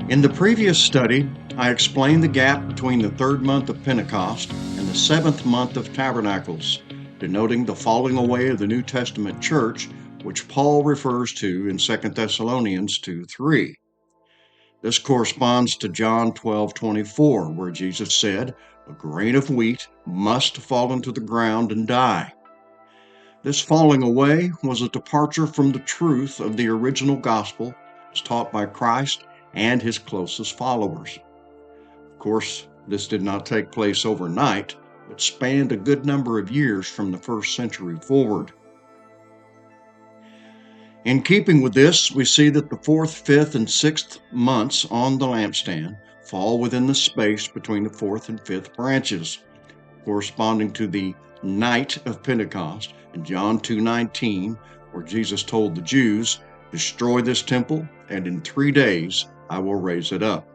In the previous study, I explained the gap between the third month of Pentecost and the seventh month of Tabernacles, denoting the falling away of the New Testament church, which Paul refers to in 2 Thessalonians 2:3. This corresponds to John 12:24, where Jesus said, "A grain of wheat must fall into the ground and die." This falling away was a departure from the truth of the original gospel as taught by Christ and his closest followers. Of course, this did not take place overnight, but spanned a good number of years from the first century forward. In keeping with this, we see that the fourth, fifth, and sixth months on the lampstand fall within the space between the fourth and fifth branches, corresponding to the night of Pentecost in John 2:19, where Jesus told the Jews, "Destroy this temple, and in 3 days I will raise it up."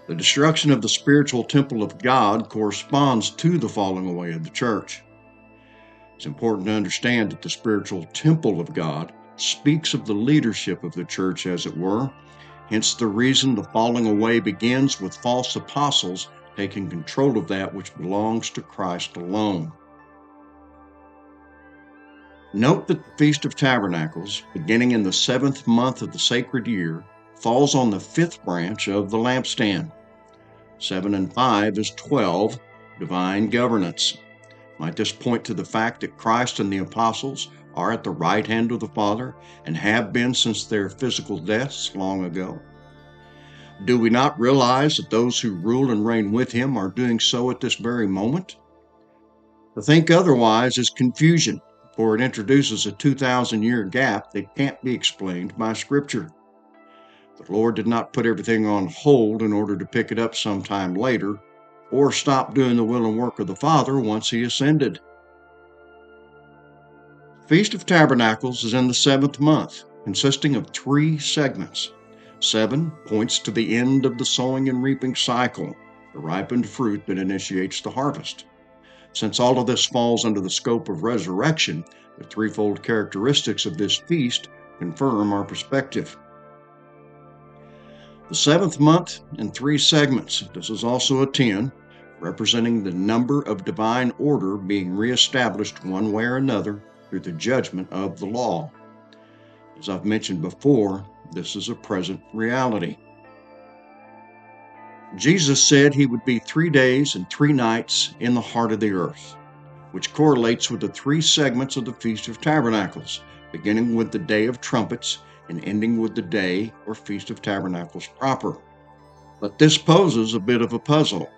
The destruction of the spiritual temple of God corresponds to the falling away of the church. It's important to understand that the spiritual temple of God speaks of the leadership of the church, as it were, hence the reason the falling away begins with false apostles taking control of that which belongs to Christ alone. Note that the Feast of Tabernacles, beginning in the seventh month of the sacred year, falls on the fifth branch of the lampstand. 7 and 5 is 12, divine governance. Might this point to the fact that Christ and the apostles are at the right hand of the Father and have been since their physical deaths long ago? Do we not realize that those who rule and reign with him are doing so at this very moment? To think otherwise is confusion, for it introduces a 2,000-year gap that can't be explained by Scripture. The Lord did not put everything on hold in order to pick it up sometime later, or stop doing the will and work of the Father once he ascended. The Feast of Tabernacles is in the seventh month, consisting of 3 segments. 7 points to the end of the sowing and reaping cycle, the ripened fruit that initiates the harvest. Since all of this falls under the scope of resurrection, the threefold characteristics of this feast confirm our perspective. The seventh month in 3 segments. This is also a 10, representing the number of divine order being reestablished one way or another through the judgment of the law. As I've mentioned before, this is a present reality. Jesus said he would be 3 days and 3 nights in the heart of the earth, which correlates with the 3 segments of the Feast of Tabernacles, beginning with the Day of Trumpets and ending with the day or Feast of Tabernacles proper. But this poses a bit of a puzzle.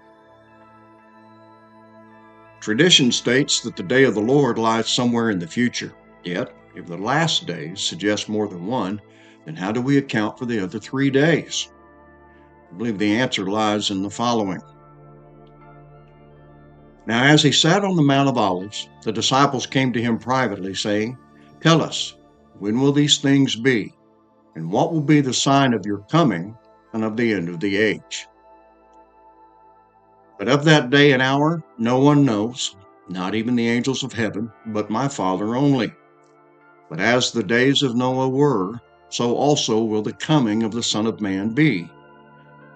Tradition states that the day of the Lord lies somewhere in the future. Yet, if the last days suggest more than one, then how do we account for the other 3 days? I believe the answer lies in the following. Now, as he sat on the Mount of Olives, the disciples came to him privately, saying, "Tell us, when will these things be? And what will be the sign of your coming and of the end of the age?" But of that day and hour no one knows, not even the angels of heaven, but my Father only. But as the days of Noah were, so also will the coming of the Son of Man be.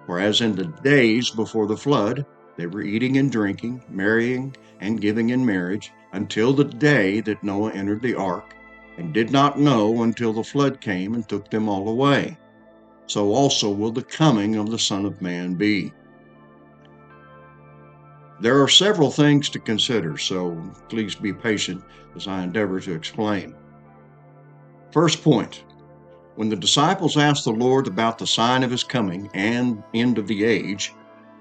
For as in the days before the flood, they were eating and drinking, marrying and giving in marriage, until the day that Noah entered the ark, and did not know until the flood came and took them all away. So also will the coming of the Son of Man be. There are several things to consider, so please be patient as I endeavor to explain. First point, when the disciples asked the Lord about the sign of his coming and end of the age,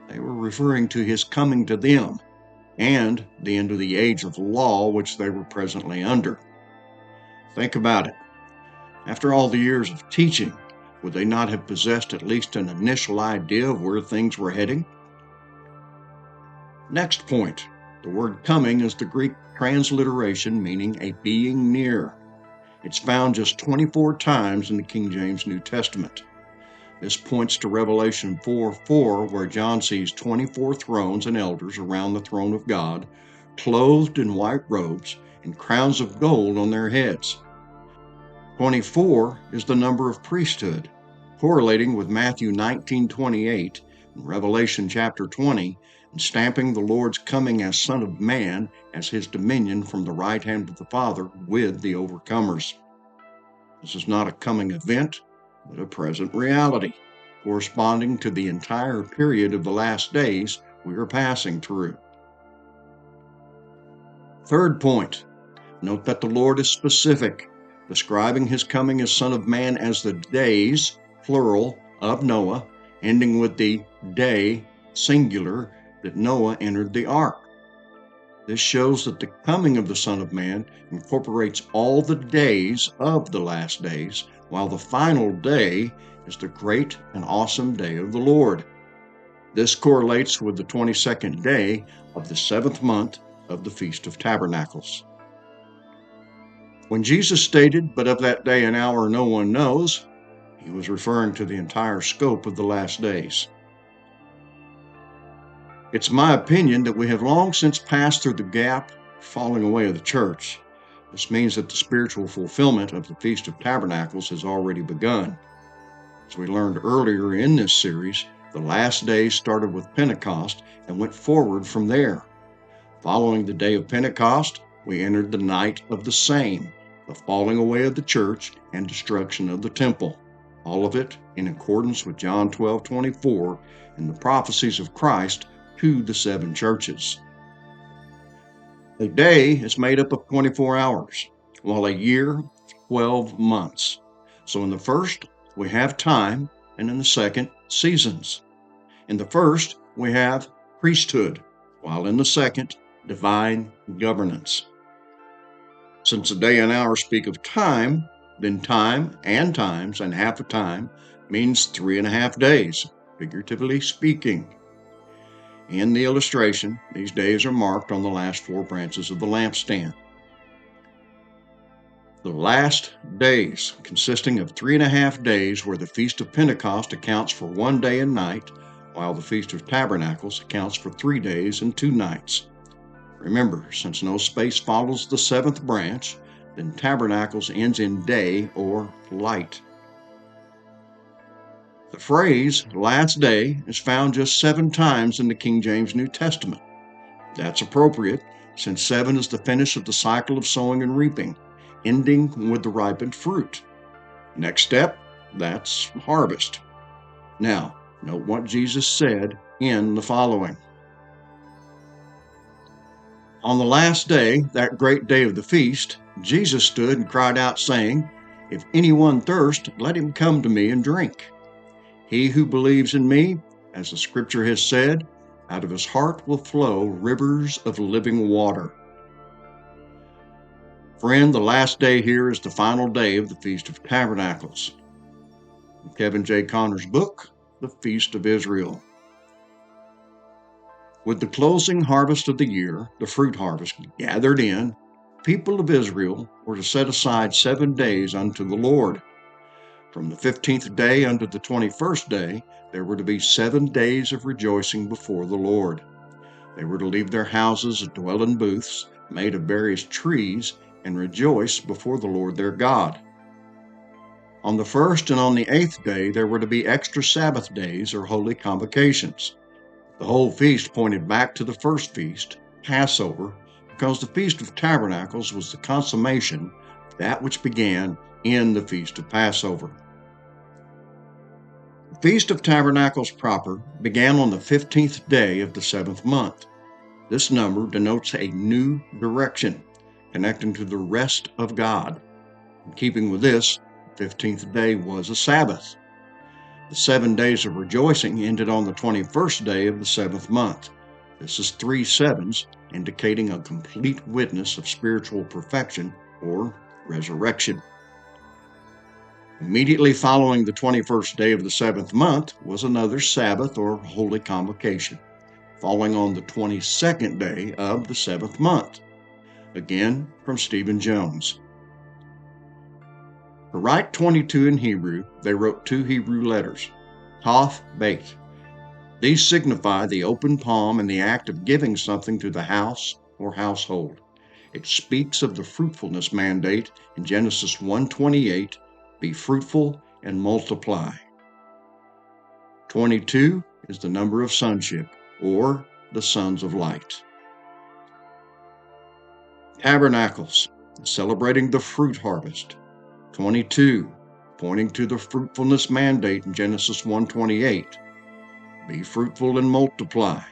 they were referring to his coming to them and the end of the age of law which they were presently under. Think about it. After all the years of teaching, would they not have possessed at least an initial idea of where things were heading? Next point, the word coming is the Greek transliteration meaning a being near. It's found just 24 times in the King James New Testament. This points to Revelation 4:4, where John sees 24 thrones and elders around the throne of God, clothed in white robes and crowns of gold on their heads. 24 is the number of priesthood, correlating with Matthew 19:28 and Revelation chapter 20, and stamping the Lord's coming as Son of Man as his dominion from the right hand of the Father with the overcomers. This is not a coming event, but a present reality, corresponding to the entire period of the last days we are passing through. Third point, note that the Lord is specific, describing his coming as Son of Man as the days, plural, of Noah, ending with the day, singular, that Noah entered the ark. This shows that the coming of the Son of Man incorporates all the days of the last days, while the final day is the great and awesome day of the Lord. This correlates with the 22nd day of the 7th month of the Feast of Tabernacles. When Jesus stated, "But of that day and hour no one knows," he was referring to the entire scope of the last days. It's my opinion that we have long since passed through the gap, falling away of the church. This means that the spiritual fulfillment of the Feast of Tabernacles has already begun. As we learned earlier in this series, the last days started with Pentecost and went forward from there. Following the day of Pentecost, we entered the night of the same, the falling away of the church and destruction of the temple. All of it in accordance with John 12:24 and the prophecies of Christ to the 7 churches. A day is made up of 24 hours, while a year, 12 months. So in the first, we have time, and in the second, seasons. In the first, we have priesthood, while in the second, divine governance. Since a day and hour speak of time, then time and times and half a time means 3.5 days, figuratively speaking. In the illustration, these days are marked on the last 4 branches of the lampstand. The last days, consisting of 3.5 days where the Feast of Pentecost accounts for 1 day and night, while the Feast of Tabernacles accounts for 3 days and 2 nights. Remember, since no space follows the 7th branch, then Tabernacles ends in day or light. The phrase last day is found just 7 times in the King James New Testament. That's appropriate, since 7 is the finish of the cycle of sowing and reaping, ending with the ripened fruit. Next step, that's harvest. Now, note what Jesus said in the following. On the last day, that great day of the feast, Jesus stood and cried out, saying, "If anyone thirst, let him come to me and drink. He who believes in me, as the scripture has said, out of his heart will flow rivers of living water." Friend, the last day here is the final day of the Feast of Tabernacles. Kevin J. Connor's book, The Feast of Israel. With the closing harvest of the year, the fruit harvest, gathered in, people of Israel were to set aside 7 days unto the Lord. From the 15th day unto the 21st day, there were to be 7 days of rejoicing before the Lord. They were to leave their houses and dwell in booths made of various trees and rejoice before the Lord their God. On the 1st and on the 8th day, there were to be extra Sabbath days or holy convocations. The whole feast pointed back to the first feast, Passover, because the Feast of Tabernacles was the consummation of that which began in the Feast of Passover. The Feast of Tabernacles proper began on the 15th day of the 7th month. This number denotes a new direction, connecting to the rest of God. In keeping with this, the 15th day was a Sabbath. The 7 days of rejoicing ended on the 21st day of the 7th month. This is 3 sevens, indicating a complete witness of spiritual perfection or resurrection. Immediately following the 21st day of the 7th month was another Sabbath or holy convocation, falling on the 22nd day of the 7th month. Again, from Stephen Jones. To write 22 in Hebrew, they wrote 2 Hebrew letters, Taf, Bet. These signify the open palm and the act of giving something to the house or household. It speaks of the fruitfulness mandate in Genesis 1:28, be fruitful and multiply. 22 is the number of sonship, or the sons of light. Tabernacles, celebrating the fruit harvest. 22, pointing to the fruitfulness mandate in Genesis 1:28. Be fruitful and multiply.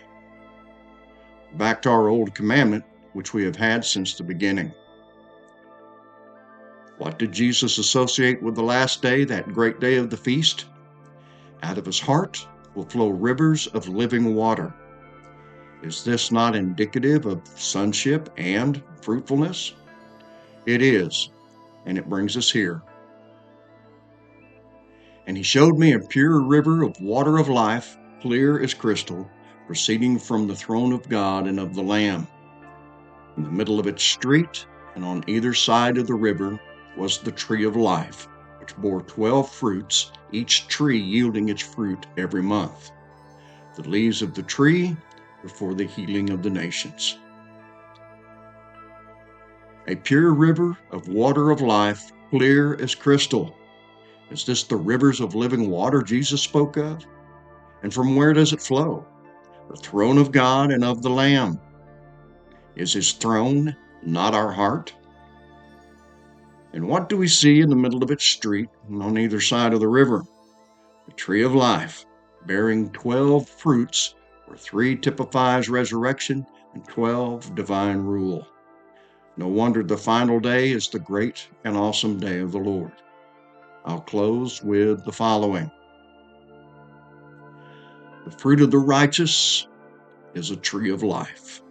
Back to our old commandment, which we have had since the beginning. What did Jesus associate with the last day, that great day of the feast? Out of his heart will flow rivers of living water. Is this not indicative of sonship and fruitfulness? It is, and it brings us here. And he showed me a pure river of water of life, clear as crystal, proceeding from the throne of God and of the Lamb. In the middle of its street, and on either side of the river, was the tree of life, which bore 12 fruits, each tree yielding its fruit every month. The leaves of the tree were for the healing of the nations. A pure river of water of life, clear as crystal. Is this the rivers of living water Jesus spoke of? And from where does it flow? The throne of God and of the Lamb. Is his throne not our heart? And what do we see in the middle of its street and on either side of the river? The tree of life, bearing 12 fruits, where 3 typifies resurrection and 12 divine rule. No wonder the final day is the great and awesome day of the Lord. I'll close with the following. The fruit of the righteous is a tree of life.